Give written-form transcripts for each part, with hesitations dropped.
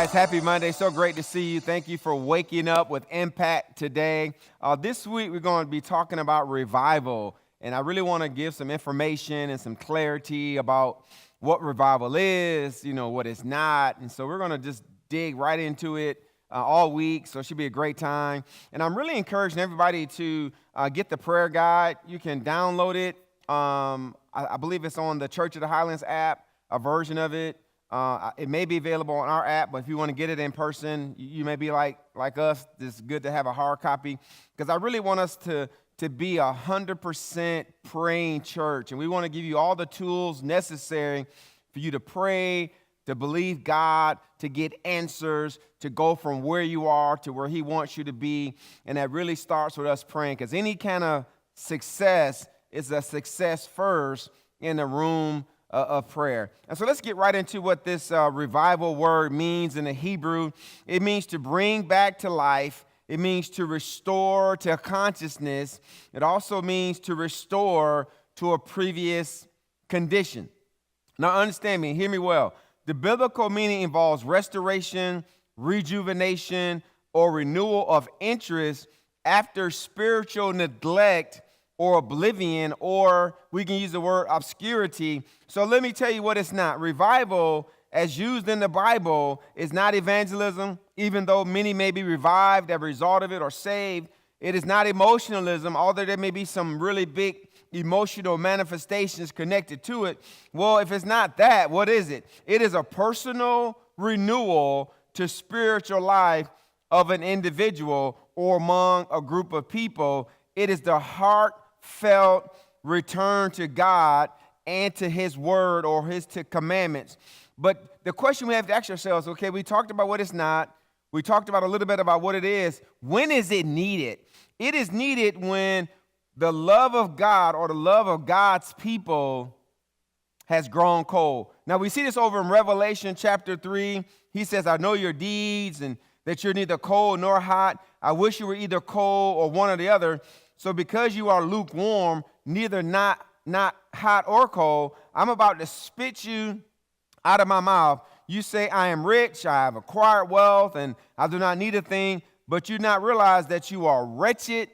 guys. Happy Monday. So great to see you. Thank you for waking up with Impact today. This week, we're going to be talking about revival. And I really want to give some information and some clarity about what revival is, what it's not. And so we're going to just dig right into it all week. So it should be a great time. And I'm really encouraging everybody to get the prayer guide. You can download it. I believe it's on the Church of the Highlands app, a version of it. It may be available on our app, but if you want to get it in person, you may be like us. It's good to have a hard copy because I really want us to be 100% praying church, and we want to give you all the tools necessary for you to pray, to believe God, to get answers, to go from where you are to where He wants you to be, and that really starts with us praying because any kind of success is a success first in the room of prayer. And so let's get right into what this revival word means in the Hebrew. It means to bring back to life. It means to restore to consciousness. It also means to restore to a previous condition. Now understand me, hear me well. The biblical meaning involves restoration, rejuvenation, or renewal of interest after spiritual neglect or oblivion, or we can use the word obscurity. So let me tell you what it's not. Revival, as used in the Bible, is not evangelism, even though many may be revived as a result of it or saved. It is not emotionalism, although there may be some really big emotional manifestations connected to it. Well, if it's not that, what is it? It is a personal renewal to spiritual life of an individual or among a group of people. It is the heartfelt return to God and to His word or His commandments. But the question we have to ask ourselves, okay, we talked about what it's not. We talked about a little bit about what it is. When is it needed? It is needed when the love of God or the love of God's people has grown cold. Now, we see this over in Revelation chapter 3. He says, I know your deeds and that you're neither cold nor hot. I wish you were either cold or one or the other. So because you are lukewarm, neither not hot or cold, I'm about to spit you out of my mouth. You say, I am rich, I have acquired wealth, and I do not need a thing, but you not realize that you are wretched,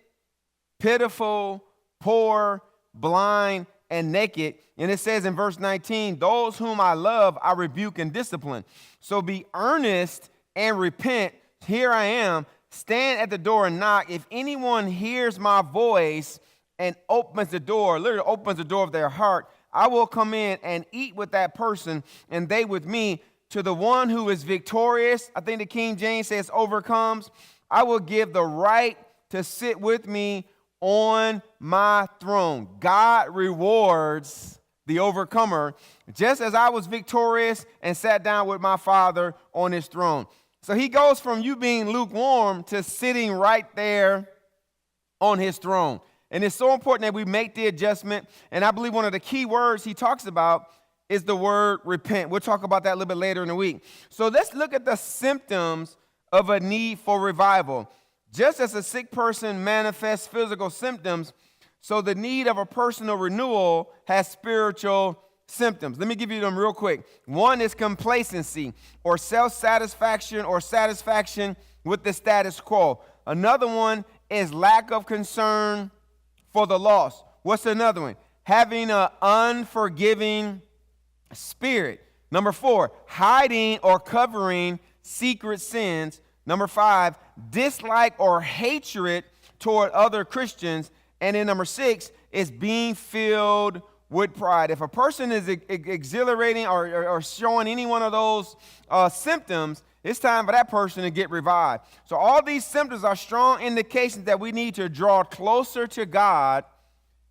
pitiful, poor, blind, and naked. And it says in verse 19, those whom I love, I rebuke and discipline. So be earnest and repent. Here I am. Stand at the door and knock. If anyone hears my voice and opens the door, literally opens the door of their heart, I will come in and eat with that person and they with me. To the one who is victorious, I think the King James says overcomes, I will give the right to sit with me on my throne. God rewards the overcomer, just as I was victorious and sat down with my Father on His throne. So He goes from you being lukewarm to sitting right there on His throne. And it's so important that we make the adjustment. And I believe one of the key words He talks about is the word repent. We'll talk about that a little bit later in the week. So let's look at the symptoms of a need for revival. Just as a sick person manifests physical symptoms, so the need of a personal renewal has spiritual symptoms. Let me give you them real quick. One is complacency or self-satisfaction or satisfaction with the status quo. Another one is lack of concern for the lost. What's another one? Having an unforgiving spirit. Number 4, hiding or covering secret sins. Number 5, dislike or hatred toward other Christians. And then number 6 is being filled with pride. If a person is exhilarating or showing any one of those symptoms, it's time for that person to get revived. So all these symptoms are strong indications that we need to draw closer to God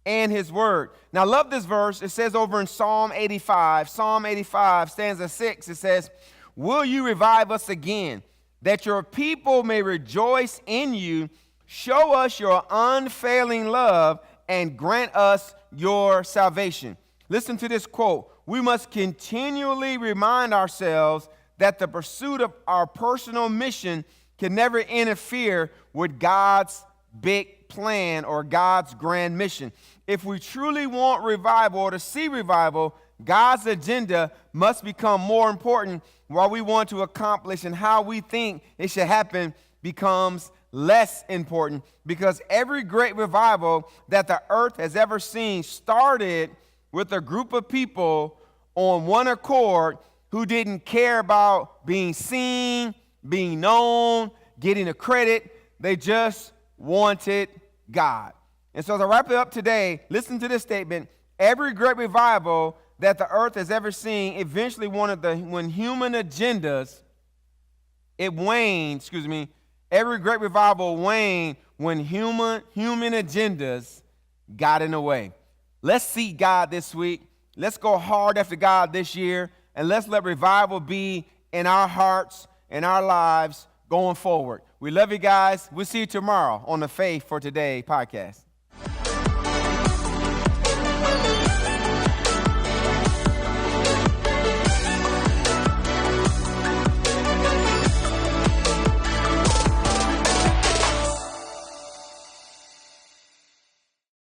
and His word. Now, I love this verse. It says over in Psalm 85, stanza 6, it says, will you revive us again, that your people may rejoice in you? Show us your unfailing love and grant us your salvation. Listen to this quote. We must continually remind ourselves that the pursuit of our personal mission can never interfere with God's big plan or God's grand mission. If we truly want revival or to see revival, God's agenda must become more important while we want to accomplish, and how we think it should happen becomes less important, because every great revival that the earth has ever seen started with a group of people on one accord who didn't care about being seen, being known, getting the credit. They just wanted God. And so to wrap it up today, listen to this statement. Every great revival that the earth has ever seen eventually when human agendas, every great revival waned when human agendas got in the way. Let's seek God this week. Let's go hard after God this year, and let's let revival be in our hearts and our lives going forward. We love you guys. We'll see you tomorrow on the Faith for Today podcast.